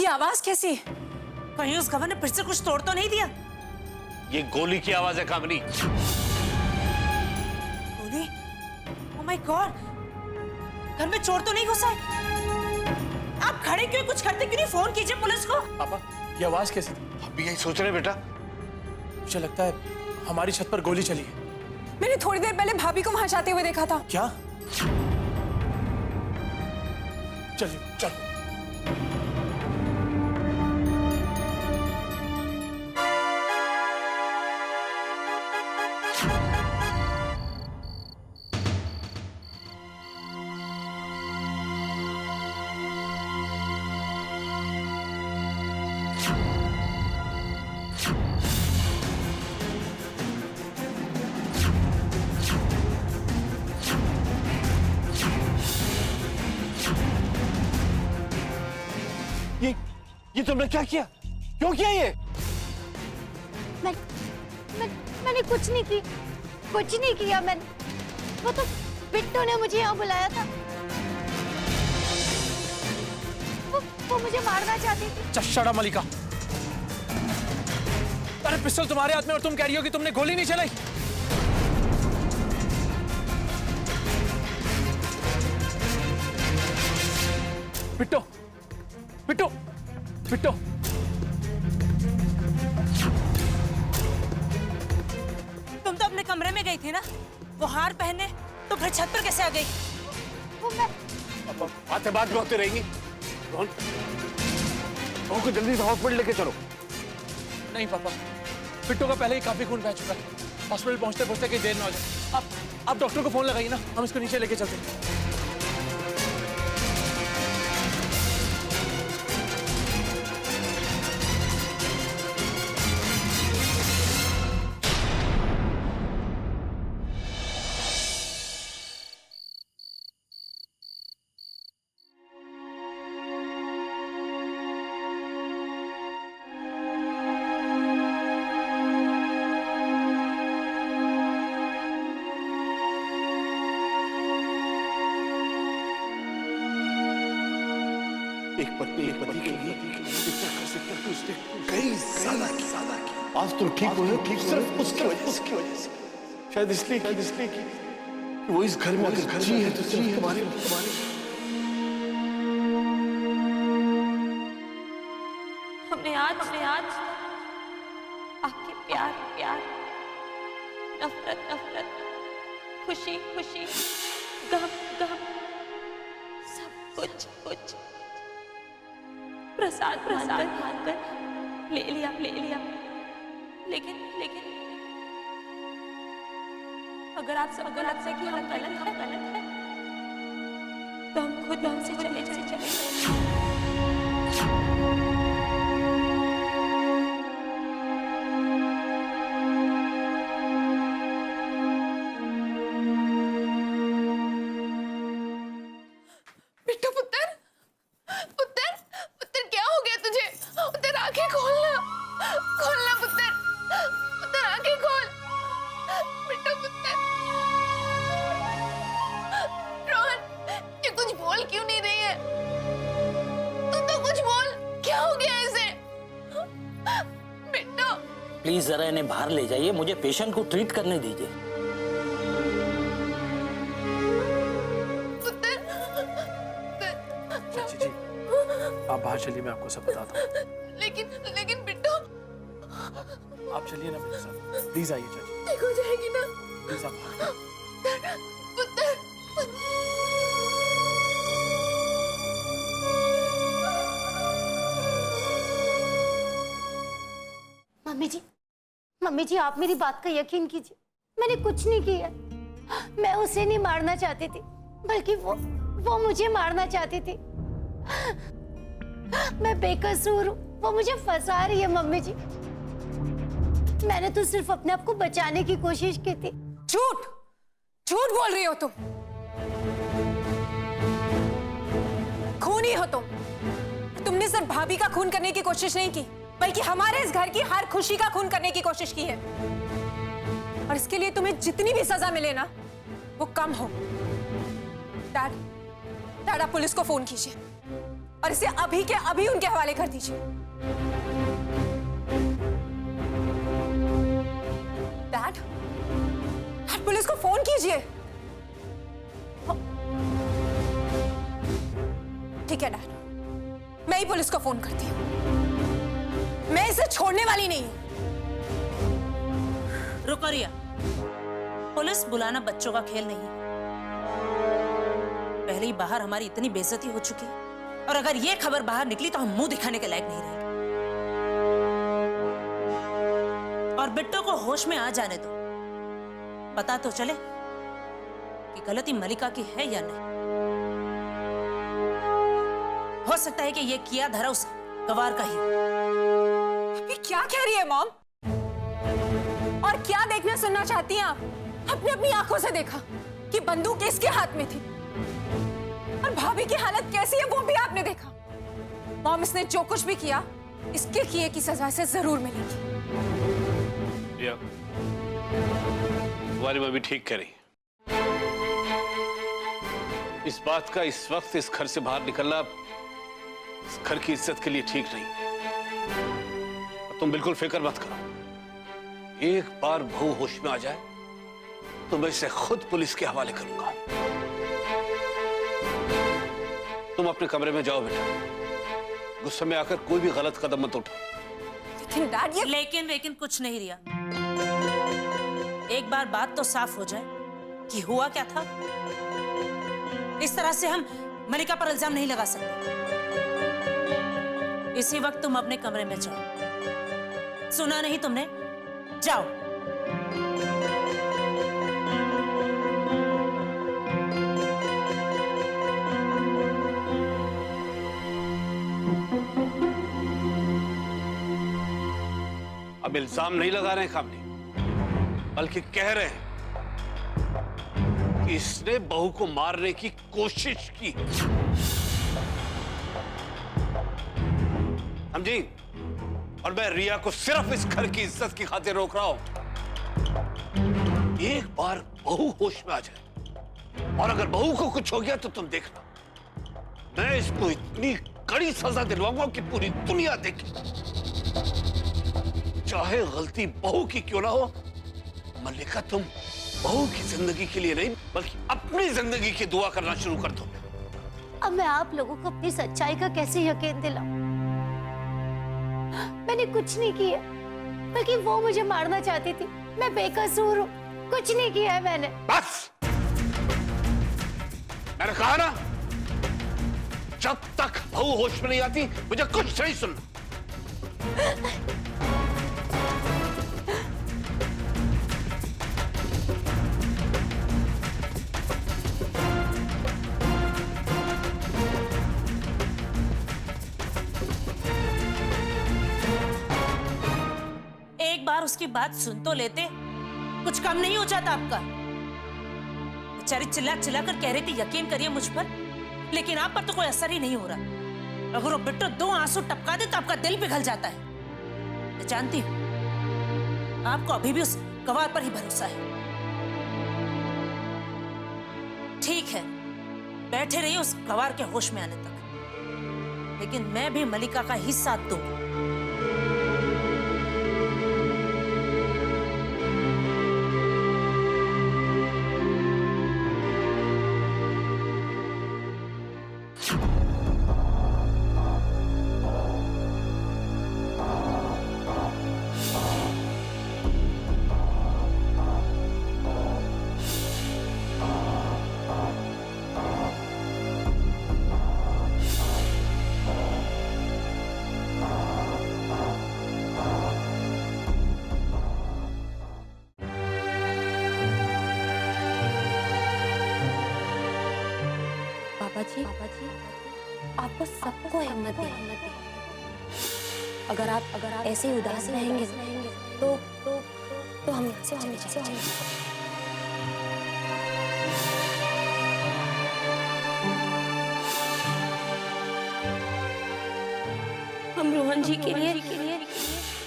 ये आवाज कैसी? कहीं उस गवर ने फिर से कुछ तोड़ तो नहीं दिया? ये गोली की आवाज है कामनी। गोली? ओह माय गॉड, घर में चोर तो नहीं घुसा है? आप खड़े क्यों, कुछ करते क्यों नहीं? फोन कीजिए पुलिस को। पापा, ये आवाज कैसी थी? हम भी यही सोच रहे हैं बेटा। मुझे लगता है हमारी छत पर गोली चली है। मैंने थोड़ी देर पहले भाभी को वहां जाते हुए देखा था। क्या? चलिए चल। ये तुमने क्या किया? क्यों किया ये? मैंने कुछ नहीं की, कुछ नहीं किया मैंने। वो तो बिट्टू ने मुझे यहाँ बुलाया था। वो मुझे मारना चाहती थी। चश्मड़ा मलिका, अरे पिस्टल तुम्हारे हाथ में और तुम कह रही हो कि तुमने गोली नहीं चलाई। बिट्टू, बिट्टू, बिट्टू, तुम तो अपने कमरे में गई थी ना, वो हार पहनने, तो फिर छत पर कैसे आ गई? वो मैं बातें बात में होती रहेंगी। को जल्दी से हॉस्पिटल लेके चलो। नहीं पापा, बिट्टू का पहले ही काफी खून बह चुका है। हॉस्पिटल पहुंचते पहुंचते कहीं देर ना हो जाए। आप डॉक्टर को फोन लगाइए ना, हम इसको नीचे लेके चलते हैं। एक पति के लिए क्या कर सकता है? उसने कई साल की आज तो ठीक हो गया, ठीक सिर्फ उसकी वजह से। शायद इसलिए कि वो इस घर में अगर जी है तो सिर्फ तुम्हारे हमने आज आपके प्यार, नफरत, खुशी, गम, सब कुछ प्रसाद मानकर ले लिया। लेकिन अगर आप सब गलत से कि हम गलत है, तो हम खुद हमसे चले जाए। पुत्र क्या हो गया तुझे? पुत्र आंखें खोलना पुत्र आंखें खोल। बेटा पुत्र, रोहन, ये कुछ बोल क्यों नहीं रही है? तू तो कुछ बोल, क्या हो गया इसे? बेटा प्लीज जरा इन्हें बाहर ले जाइए, मुझे पेशेंट को ट्रीट करने दीजिए। आप बाहर चलिए, मैं आपको सब बताता हूँ। लेकिन बिट्टू, आप चलिए ना मेरे साथ, प्लीज आइए चाची। ठीक हो जाएगी ना? प्लीज आप पुत्र, मम्मी जी आप मेरी बात का यकीन कीजिए, मैंने कुछ नहीं किया। मैं उसे नहीं मारना चाहती थी, बल्कि वो मुझे मारना चाहती थी। मैं बेकसूर हूँ, वो मुझे फंसा रही है मम्मी जी। मैंने तो सिर्फ अपने आप को बचाने की कोशिश की थी। झूठ बोल रही हो तुम। खूनी हो तुमने सिर्फ भाभी का खून करने की कोशिश नहीं की, बल्कि हमारे इस घर की हर खुशी का खून करने की कोशिश की है। और इसके लिए तुम्हें जितनी भी सजा मिले ना, वो कम हो। डैड, आप पुलिस को फोन कीजिए। और इसे अभी के अभी उनके हवाले कर दीजिए। डैड, डैड पुलिस को फोन कीजिए। ठीक है डैड, मैं ही पुलिस को फोन करती हूँ। मैं इसे छोड़ने वाली नहीं हूँ। रुको रिया, पुलिस बुलाना बच्चों का खेल नहीं है। पहले ही बाहर हमारी इतनी बेइज्जती हो चुकी है, और अगर ये खबर बाहर निकली तो हम मुंह दिखाने के लायक नहीं रहेंगे। और बिट्टो को होश में आ जाने दो, पता तो चले कि गलती मलिका की है या नहीं। हो सकता है कि ये किया धरा उस गवार का ही। अभी क्या कह रही है मॉम? और क्या देखना सुनना चाहती हैं आप? आपने अपनी आंखों से देखा कि बंदूक इसके हाथ में थी, और भाभी की हालत कैसी है वो भी आपने देखा। मॉम, इसने जो कुछ भी किया इसके किए की सजा से जरूर मिलेगी। तुम्हारी मम्मी ठीक कह रही है। इस बात का इस वक्त इस घर से बाहर निकलना इस घर की इज्जत के लिए ठीक नहीं। तुम बिल्कुल फिक्र मत करो। एक बार बहू होश में आ जाए तो मैं इसे खुद पुलिस के हवाले करूंगा। तुम अपने कमरे में जाओ बेटा। गुस्से में आकर कोई भी गलत कदम मत उठाओ। लेकिन डैड, ये लेकिन कुछ नहीं रिया। एक बार बात तो साफ हो जाए कि हुआ क्या था। इस तरह से हम मलिका पर इल्जाम नहीं लगा सकते। इसी वक्त तुम अपने कमरे में जाओ। सुना नहीं तुमने? जाओ। अब इल्जाम नहीं लगा रहे हैं कामनी, बल्कि कह रहे हैं कि इसने बहू को मारने की कोशिश की। समझी? और मैं रिया को सिर्फ इस घर की इज्जत की खातिर रोक रहा हूं। एक बार बहू होश में आ जाए, और अगर बहू को कुछ हो गया तो तुम देखना, मैं इसको इतनी कड़ी सजा दिलवाऊंगा कि पूरी दुनिया देखे। चाहे गलती बहू की क्यों ना हो, मल्लिका तुम बहू की जिंदगी के लिए नहीं बल्कि अपनी जिंदगी की दुआ करना शुरू कर दो। अब मैं आप लोगों को अपनी सच्चाई का कैसे यकीन दिलाऊं? मैंने कुछ नहीं किया, बल्कि वो मुझे मारना चाहती थी। मैं बेकसूर हूँ, कुछ नहीं किया है मैंने। बस, मैंने कहा ना, जब तक बहू होश में नहीं आती मुझे कुछ नहीं सुनना। एक बार उसकी बात सुन तो लेते, कुछ कम नहीं हो जाता आपका। बेचारी चिल्ला चिल्ला कर कह रही थी यकीन करिए मुझ पर, लेकिन आप पर तो कोई असर ही नहीं हो रहा। अगर वो बिट्टो दो आंसू टपका दे तो आपका दिल पिघल जाता है। मैं जानती हूं आपको अभी भी उस गवार पर ही भरोसा है। ठीक है, बैठे रहिए उस गवार के होश में आने तक, लेकिन मैं भी मलिका का ही साथ दूंगी। पापा जी आपको सबको हिम्मत दे। अगर आप ऐसे ही उदास रहेंगे तो हम यहाँ से चले जाएंगे। हम रोहन जी के लिए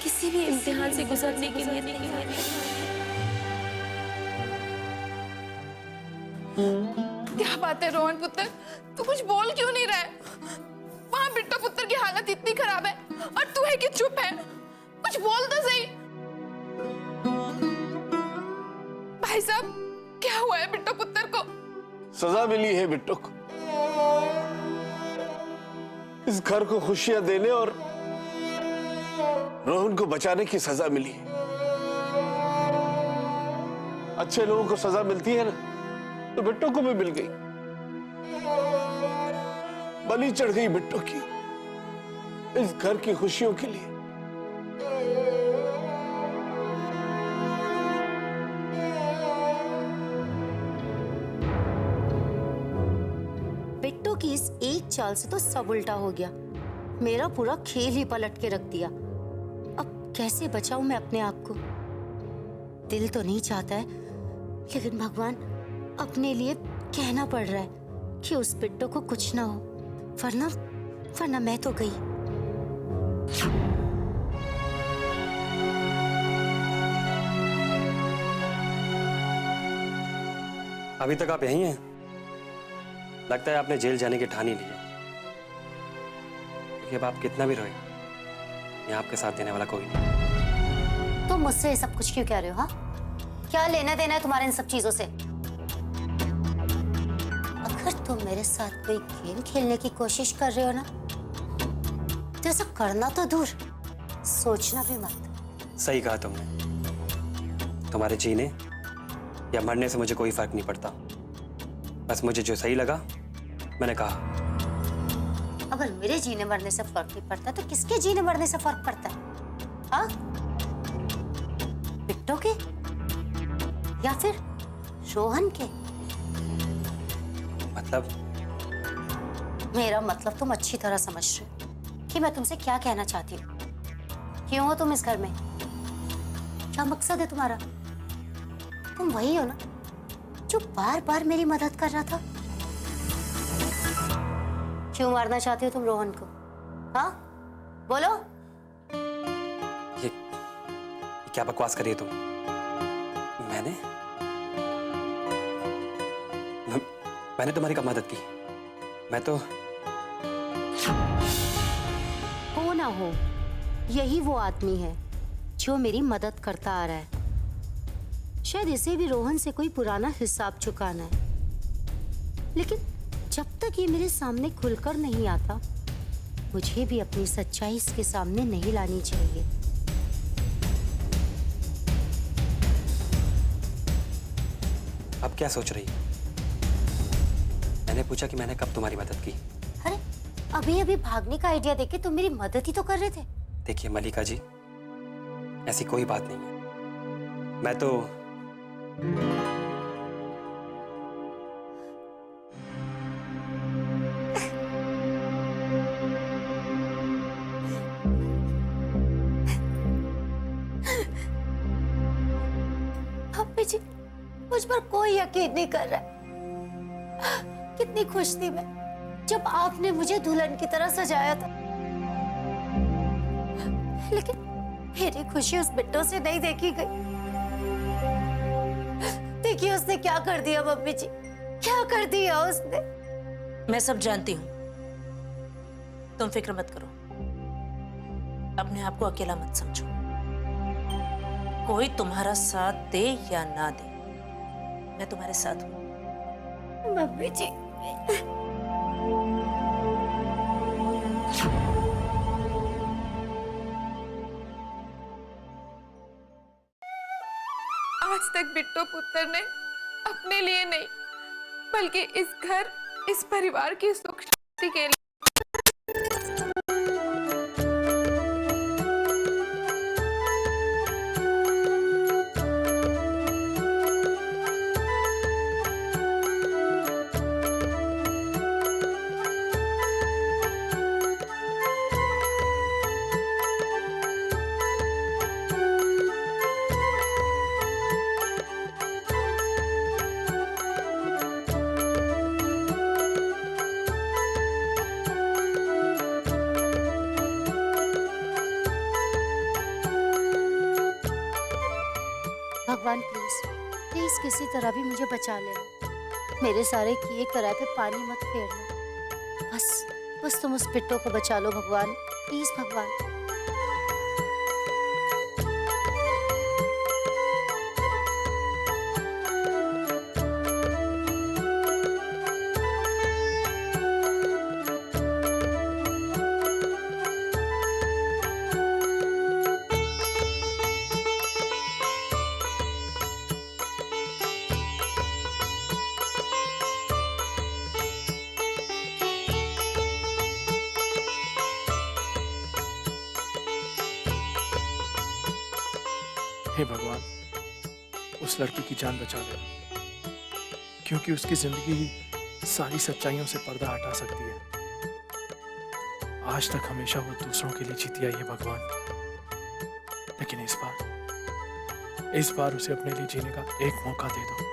किसी भी इम्तिहान से गुजरने के लिए नहीं आए। क्या बात है रोहन पुत्र, तू कुछ बोल क्यों नहीं रहा है? वहां पुत्र की हालत इतनी खराब है और तू है कि चुप है? कुछ बोल तो सही। भाई साहब, क्या हुआ है बिट्टो पुत्र को? सजा मिली है बिट्टो को, इस घर को खुशियां देने और रोहन को बचाने की सजा मिली है। अच्छे लोगों को सजा मिलती है ना, तो बिट्टो को भी मिल गई। बलि चढ़ गई बिट्टो की इस घर की खुशियों के लिए। बिट्टो की इस एक चाल से तो सब उल्टा हो गया। मेरा पूरा खेल ही पलट के रख दिया। अब कैसे बचाऊं मैं अपने आप को? दिल तो नहीं चाहता है, लेकिन भगवान, अपने लिए कहना पड़ रहा है कि उस बिट्टो को कुछ ना हो, वरना मैं तो गई। अभी तक आप यहीं हैं? लगता है आपने जेल जाने की ठान ही ली है। क्योंकि अब आप कितना भी रोए, यहाँ आपके साथ देने वाला कोई नहीं। तुम मुझसे ये सब कुछ क्यों कह रहे हो? हाँ, क्या लेना देना है तुम्हारे इन सब चीजों से? अगर तुम मेरे साथ कोई गेम खेलने की कोशिश कर रहे हो ना, तो ऐसा करना तो दूर, सोचना भी मत। सही कहा तुमने। तुम्हारे जीने या मरने से मुझे कोई फर्क नहीं पड़ता। बस मुझे जो सही लगा मैंने कहा। अगर मेरे जीने मरने से फर्क नहीं पड़ता, तो किसके जीने मरने से फर्क पड़ता है? हाँ, बिट्टो के या फिर रोहन के? मतलब? मेरा मतलब तुम अच्छी तरह समझ रहे हो कि मैं तुमसे क्या कहना चाहती हूँ। क्यों हो तुम इस घर में? क्या मकसद है तुम्हारा? तुम वही हो ना जो बार बार मेरी मदद कर रहा था। क्यों मारना चाहते हो तुम रोहन को? हाँ, बोलो। ये क्या बकवास कर रही हो तुम? मैंने तुम्हारी कब मदद की? मैं तो हो ना हो, यही वो आदमी है जो मेरी मदद करता आ रहा है। शायद इसे भी रोहन से कोई पुराना हिसाब चुकाना है, लेकिन जब तक ये मेरे सामने खुलकर नहीं आता, मुझे भी अपनी सच्चाई इसके सामने नहीं लानी चाहिए। अब क्या सोच रही? मैंने पूछा कि मैंने कब तुम्हारी मदद की? अरे, अभी अभी भागने का आइडिया देके तुम मेरी मदद ही तो कर रहे थे। देखिए मल्लिका जी, ऐसी कोई बात नहीं है। मैं तो अम्मी जी, मुझ पर कोई यकीन नहीं कर रहा है। कितनी खुश थी मैं जब आपने मुझे दुल्हन की तरह सजाया था, लेकिन मेरी खुशी उस बिट्टो से नहीं देखी गई। देखिए उसने क्या कर दिया मम्मी जी, क्या कर दिया उसने। मैं सब जानती हूँ, तुम फिक्र मत करो। अपने आप को अकेला मत समझो। कोई तुम्हारा साथ दे या ना दे, मैं तुम्हारे साथ हूँ। मम्मी जी, आज तक बिट्टो पुत्र ने अपने लिए नहीं, बल्कि इस घर, इस परिवार की सुख शांति के लिए भगवान प्लीज प्लीज किसी तरह भी मुझे बचा लेना। मेरे सारे किए कराए पे पानी मत फेरना। बस तुम उस बिट्टो को बचा लो भगवान, प्लीज भगवान। हे भगवान, उस लड़की की जान बचा दो, क्योंकि उसकी जिंदगी ही सारी सच्चाइयों से पर्दा हटा सकती है। आज तक हमेशा वो दूसरों के लिए जीती आई है भगवान, लेकिन इस बार उसे अपने लिए जीने का एक मौका दे दो।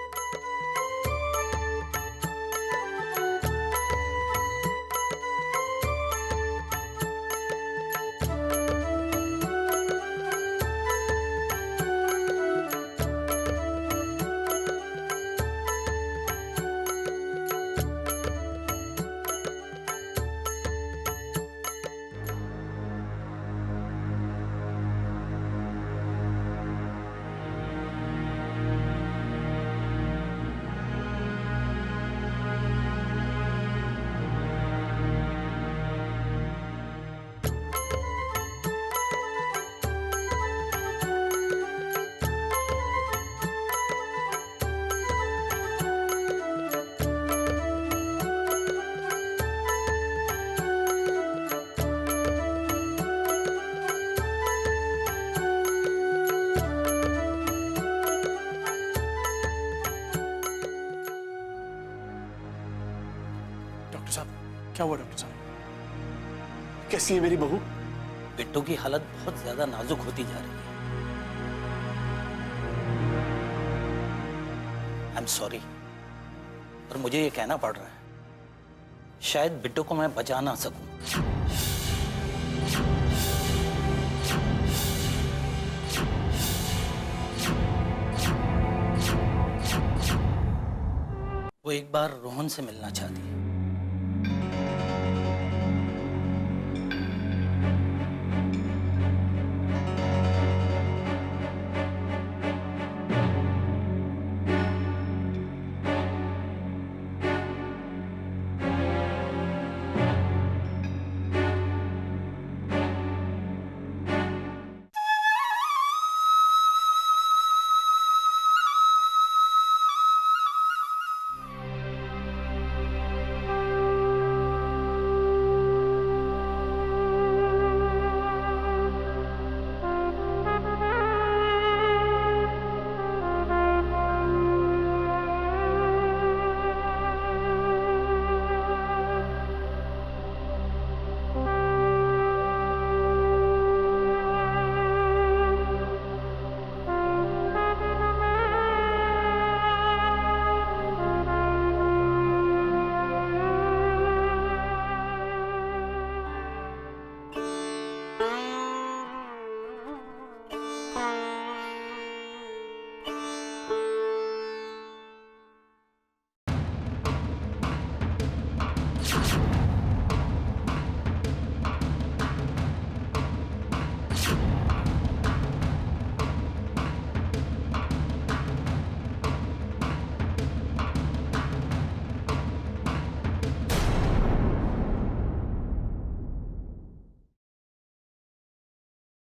डॉक्टर साहब, क्या हुआ डॉक्टर साहब? कैसी है मेरी बहू? बिट्टू की हालत बहुत ज्यादा नाजुक होती जा रही है। आई एम सॉरी, पर मुझे ये कहना पड़ रहा है, शायद बिट्टू को मैं बचा ना सकूं। वो एक बार रोहन से मिलना चाहती है।